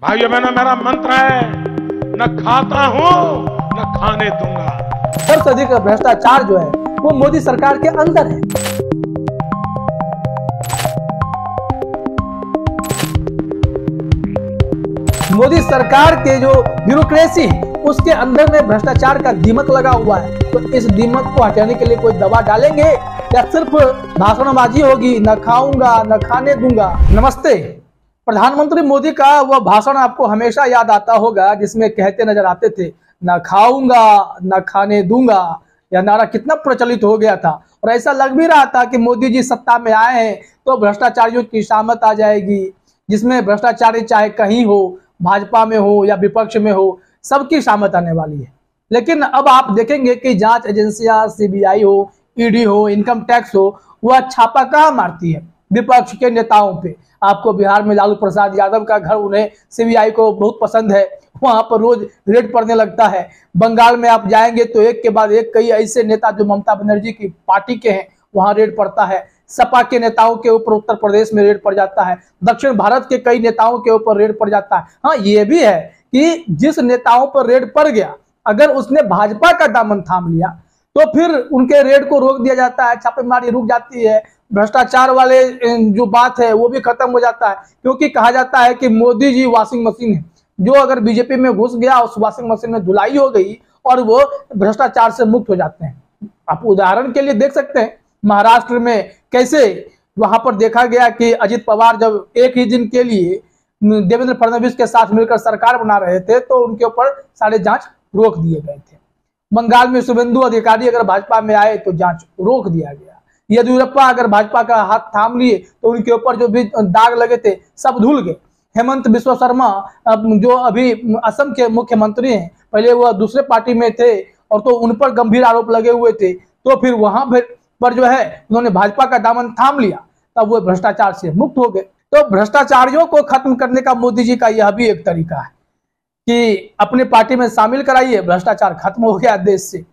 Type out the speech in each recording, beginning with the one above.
भाइयों बहनों, मेरा मंत्र है, न खाता हूं न खाने दूंगा। सबसे अधिक भ्रष्टाचार जो है वो मोदी सरकार के अंदर है। मोदी सरकार के जो ब्यूरोक्रेसी है उसके अंदर में भ्रष्टाचार का दीमक लगा हुआ है। तो इस दीमक को हटाने के लिए कोई दवा डालेंगे या सिर्फ भाषणबाजी होगी, न खाऊंगा न खाने दूंगा। नमस्ते। प्रधानमंत्री मोदी का वह भाषण आपको हमेशा याद आता होगा जिसमें कहते नजर आते थे, न खाऊंगा न खाने दूंगा। यह नारा कितना प्रचलित हो गया था और ऐसा लग भी रहा था कि मोदी जी सत्ता में आए हैं तो भ्रष्टाचारियों की शामत आ जाएगी, जिसमें भ्रष्टाचारी चाहे कहीं हो, भाजपा में हो या विपक्ष में हो, सबकी शामत आने वाली है। लेकिन अब आप देखेंगे कि जांच एजेंसियां, सीबीआई हो, ईडी हो, इनकम टैक्स हो, वह छापा कहाँ मारती है? विपक्ष के नेताओं पे। आपको बिहार में लालू प्रसाद यादव का घर, उन्हें सीबीआई को बहुत पसंद है, वहां पर रोज रेड पड़ने लगता है। बंगाल में आप जाएंगे तो एक के बाद एक कई ऐसे नेता जो ममता बनर्जी की पार्टी के हैं वहां रेड पड़ता है। सपा के नेताओं के ऊपर उत्तर प्रदेश में रेड पड़ जाता है। दक्षिण भारत के कई नेताओं के ऊपर रेड पड़ जाता है। हाँ, ये भी है कि जिस नेताओं पर रेड पड़ गया, अगर उसने भाजपा का दामन थाम लिया तो फिर उनके रेड को रोक दिया जाता है, छापेमारी रुक जाती है, भ्रष्टाचार वाले जो बात है वो भी खत्म हो जाता है। क्योंकि कहा जाता है कि मोदी जी वॉशिंग मशीन है, जो अगर बीजेपी में घुस गया उस वॉशिंग मशीन में धुलाई हो गई और वो भ्रष्टाचार से मुक्त हो जाते हैं। आप उदाहरण के लिए देख सकते हैं महाराष्ट्र में कैसे वहां पर देखा गया कि अजित पवार जब एक ही दिन के लिए देवेंद्र फडणवीस के साथ मिलकर सरकार बना रहे थे तो उनके ऊपर सारे जांच रोक दिए गए थे। बंगाल में शुभेंदु अधिकारी अगर भाजपा में आए तो जांच रोक दिया गया। येदियुरप्पा अगर भाजपा का हाथ थाम लिए तो उनके ऊपर जो भी दाग लगे थे सब धुल गए। हेमंत बिस्वा शर्मा जो अभी असम के मुख्यमंत्री हैं, पहले वह दूसरे पार्टी में थे और तो उन पर गंभीर आरोप लगे हुए थे, तो फिर वहां पर जो है उन्होंने भाजपा का दामन थाम लिया, तब वो भ्रष्टाचार से मुक्त हो गए। तो भ्रष्टाचारियों को खत्म करने का मोदी जी का यह भी एक तरीका है कि अपने पार्टी में शामिल कराइए, भ्रष्टाचार खत्म हो गया देश से।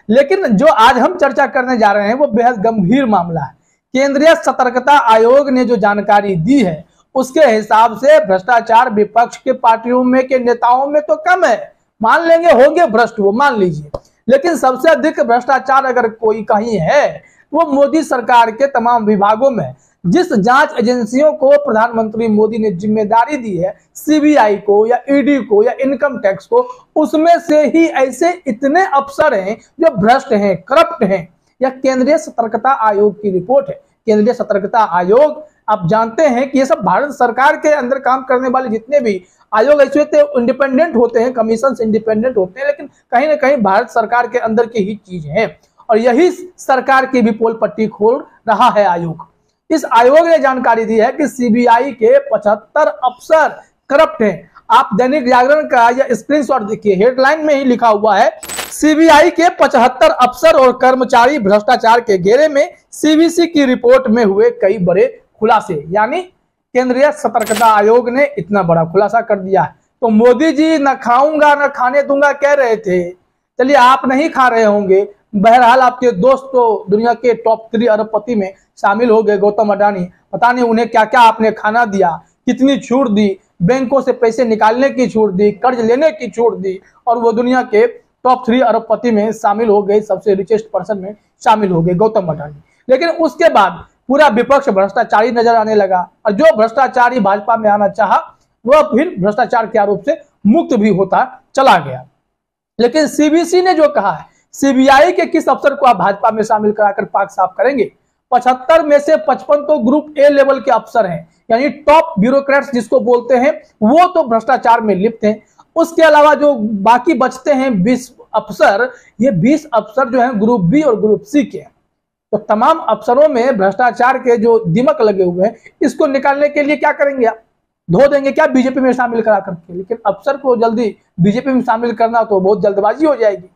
लेकिन जो आज हम चर्चा करने जा रहे हैं वो बेहद गंभीर मामला है। केंद्रीय सतर्कता आयोग ने जो जानकारी दी है उसके हिसाब से भ्रष्टाचार विपक्ष के पार्टियों में के नेताओं में तो कम है, मान लेंगे होंगे भ्रष्ट, वो मान लीजिए, लेकिन सबसे अधिक भ्रष्टाचार अगर कोई कहीं है वो मोदी सरकार के तमाम विभागों में। जिस जांच एजेंसियों को प्रधानमंत्री मोदी ने जिम्मेदारी दी है, सीबीआई को या ईडी को या इनकम टैक्स को, उसमें से ही ऐसे इतने अफसर हैं जो भ्रष्ट हैं, करप्ट हैं। यह केंद्रीय सतर्कता आयोग की रिपोर्ट है। केंद्रीय सतर्कता आयोग, आप जानते हैं कि ये सब भारत सरकार के अंदर काम करने वाले जितने भी आयोग ऐसे होते हैं इंडिपेंडेंट होते हैं, कमीशन इंडिपेंडेंट होते हैं, लेकिन कहीं ना कहीं भारत सरकार के अंदर की ही चीज है और यही सरकार की भी पोल पट्टी खोल रहा है आयोग। इस आयोग ने जानकारी दी है कि सीबीआई के 75 अफसर करप्ट हैं। आप दैनिक जागरण का यह स्क्रीनशॉट देखिए, हेडलाइन में ही लिखा हुआ है, सीबीआई के 75 अफसर और कर्मचारी भ्रष्टाचार के घेरे में, सीवीसी की रिपोर्ट में हुए कई बड़े खुलासे। यानी केंद्रीय सतर्कता आयोग ने इतना बड़ा खुलासा कर दिया है। तो मोदी जी न खाऊंगा न खाने दूंगा कह रहे थे, चलिए आप नहीं खा रहे होंगे, बहरहाल आपके दोस्त तो दुनिया के टॉप 3 अरबपति में शामिल हो गए, गौतम अडानी। पता नहीं उन्हें क्या क्या आपने खाना दिया, कितनी छूट दी, बैंकों से पैसे निकालने की छूट दी, कर्ज लेने की छूट दी और वो दुनिया के टॉप 3 अरबपति में शामिल हो गए, सबसे रिचेस्ट पर्सन में शामिल हो गए गौतम अडानी। लेकिन उसके बाद पूरा विपक्ष भ्रष्टाचारी नजर आने लगा और जो भ्रष्टाचारी भाजपा में आना चाहा वह फिर भ्रष्टाचार के आरोप से मुक्त भी होता चला गया। लेकिन सीबीसी ने जो कहा है, सीबीआई के किस अफसर को आप भाजपा में शामिल कराकर पाक साफ करेंगे? 75 में से 55 तो ग्रुप ए लेवल के अफसर हैं, यानी टॉप ब्यूरोक्रेट्स जिसको बोलते हैं, वो तो भ्रष्टाचार में लिप्त हैं। उसके अलावा जो बाकी बचते हैं 20 अफसर, ये 20 अफसर जो हैं ग्रुप बी और ग्रुप सी के। तो तमाम अफसरों में भ्रष्टाचार के जो दिमक लगे हुए हैं, इसको निकालने के लिए क्या करेंगे आप? धो देंगे क्या बीजेपी में शामिल करा करके? लेकिन अफसर को जल्दी बीजेपी में शामिल करना तो बहुत जल्दबाजी हो जाएगी।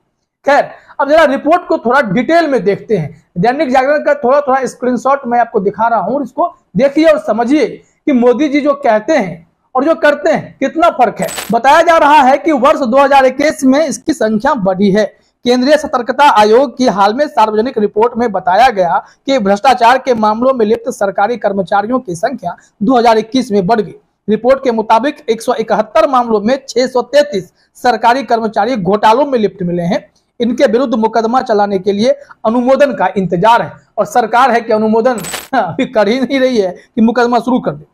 खैर, अब जरा रिपोर्ट को थोड़ा डिटेल में देखते हैं। दैनिक जागरण का थोड़ा थोड़ा स्क्रीनशॉट मैं आपको दिखा रहा हूं, इसको देखिए और समझिए कि मोदी जी जो कहते हैं और जो करते हैं कितना फर्क है। बताया जा रहा है कि वर्ष 2021 में इसकी संख्या बढ़ी है। केंद्रीय सतर्कता आयोग की हाल में सार्वजनिक रिपोर्ट में बताया गया कि भ्रष्टाचार के मामलों में लिप्त सरकारी कर्मचारियों की संख्या 2021 में बढ़ गई। रिपोर्ट के मुताबिक 171 मामलों में 633 सरकारी कर्मचारी घोटालों में लिप्त मिले हैं। इनके विरुद्ध मुकदमा चलाने के लिए अनुमोदन का इंतजार है और सरकार है कि अनुमोदन अभी कर ही नहीं रही है कि मुकदमा शुरू कर दे।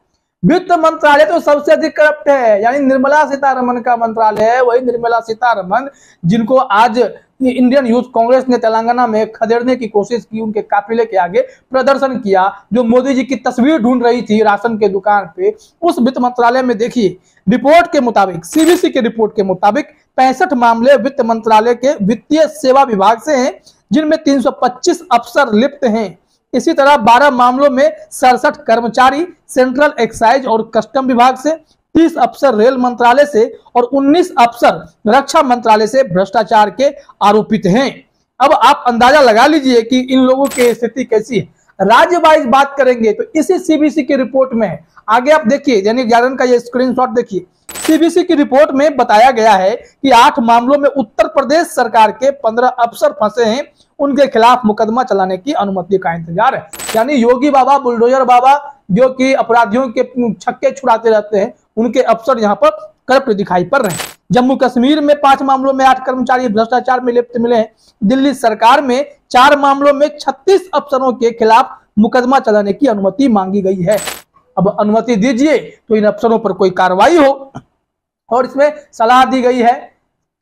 वित्त मंत्रालय तो सबसे अधिक करप्ट है, यानी निर्मला सीतारमण का मंत्रालय है। वही निर्मला सीतारमण जिनको आज इंडियन यूथ कांग्रेस ने तेलंगाना में खदेड़ने की कोशिश की, उनके काफिले के आगे प्रदर्शन किया, जो मोदी जी की तस्वीर ढूंढ रही थी राशन के दुकान पे, उस वित्त मंत्रालय में देखिए रिपोर्ट के मुताबिक, सीबीसी के रिपोर्ट के मुताबिक 65 मामले वित्त मंत्रालय के वित्तीय सेवा विभाग से हैं, जिनमें 325 अफसर लिप्त हैं। इसी तरह 12 मामलों में 67 कर्मचारी सेंट्रल एक्साइज और कस्टम विभाग से, 30 अफसर रेल मंत्रालय से और 19 अफसर रक्षा मंत्रालय से भ्रष्टाचार के आरोपित हैं। अब आप अंदाजा लगा लीजिए कि इन लोगों की स्थिति कैसी है। राज्य वाइज बात करेंगे तो इसी सीबीसी की रिपोर्ट में आगे आप देखिए, दैनिक जागरण का ये स्क्रीनशॉट देखिए। सीबीसी की रिपोर्ट में बताया गया है कि 8 मामलों में उत्तर प्रदेश सरकार के 15 अफसर फंसे हैं, उनके खिलाफ मुकदमा चलाने की अनुमति का इंतजार है। यानी योगी बाबा, बुलडोजर बाबा, जो कि अपराधियों के छक्के छुड़ाते रहते हैं, उनके अफसर यहाँ पर करप्ट दिखाई पड़ रहे हैं। जम्मू कश्मीर में 5 मामलों में 8 कर्मचारी भ्रष्टाचार में लिप्त मिले हैं। दिल्ली सरकार में 4 मामलों में 36 अफसरों के खिलाफ मुकदमा चलाने की अनुमति मांगी गई है। अब अनुमति दीजिए तो इन अफसरों पर कोई कार्रवाई हो। और इसमें सलाह दी गई है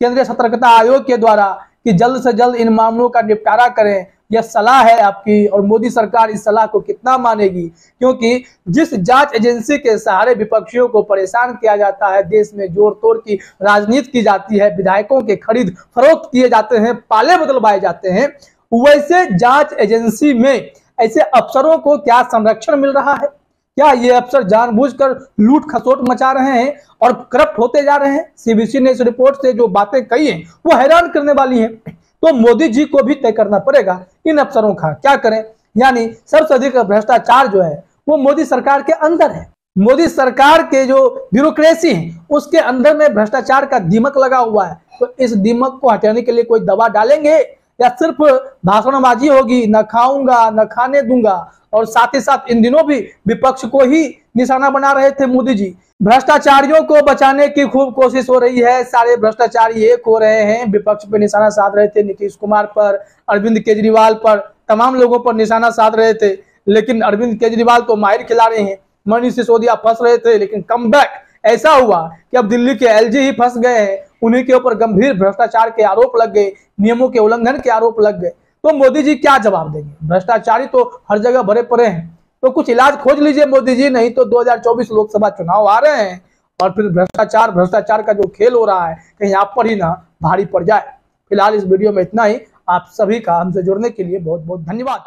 केंद्रीय सतर्कता आयोग के द्वारा कि जल्द से जल्द इन मामलों का निपटारा करें। यह सलाह है आपकी, और मोदी सरकार इस सलाह को कितना मानेगी, क्योंकि जिस जांच एजेंसी के सहारे विपक्षियों को परेशान किया जाता है, देश में जोड़ तोड़ की राजनीति की जाती है, विधायकों के खरीद फरोख्त किए जाते हैं, पाले बदलवाए जाते हैं, वैसे जांच एजेंसी में ऐसे अफसरों को क्या संरक्षण मिल रहा है? क्या ये अफसर जानबूझकर लूट खसोट मचा रहे हैं और करप्ट होते जा रहे हैं? सीबीसी ने इस रिपोर्ट से जो बातें कही हैं वो हैरान करने वाली हैं। तो मोदी जी को भी तय करना पड़ेगा इन अफसरों का क्या करें। यानी सबसे अधिक भ्रष्टाचार जो है वो मोदी सरकार के अंदर है। मोदी सरकार के जो ब्यूरोक्रेसी है उसके अंदर में भ्रष्टाचार का दीमक लगा हुआ है। तो इस दीमक को हटाने के लिए कोई दवा डालेंगे या सिर्फ भाषणबाजी होगी, न खाऊंगा न खाने दूंगा? और साथ ही साथ इन दिनों भी विपक्ष को ही निशाना बना रहे थे मोदी जी। भ्रष्टाचारियों को बचाने की खूब कोशिश हो रही है। सारे भ्रष्टाचारी एक हो रहे हैं। विपक्ष पे निशाना साध रहे थे, नीतीश कुमार पर, अरविंद केजरीवाल पर, तमाम लोगों पर निशाना साध रहे थे। लेकिन अरविंद केजरीवाल तो माहिर खिला रहे हैं। मनीष सिसोदिया फंस रहे थे, लेकिन कम बैक ऐसा हुआ कि अब दिल्ली के एलजी ही फंस गए हैं। उन्हीं के ऊपर गंभीर भ्रष्टाचार के आरोप लग गए, नियमों के उल्लंघन के आरोप लग गए। तो मोदी जी क्या जवाब देंगे? भ्रष्टाचारी तो हर जगह भरे पड़े हैं। तो कुछ इलाज खोज लीजिए मोदी जी, नहीं तो 2024 लोकसभा चुनाव आ रहे हैं और फिर भ्रष्टाचार का जो खेल हो रहा है कहीं आप पर ही ना भारी पड़ जाए। फिलहाल इस वीडियो में इतना ही। आप सभी का हमसे जुड़ने के लिए बहुत बहुत धन्यवाद।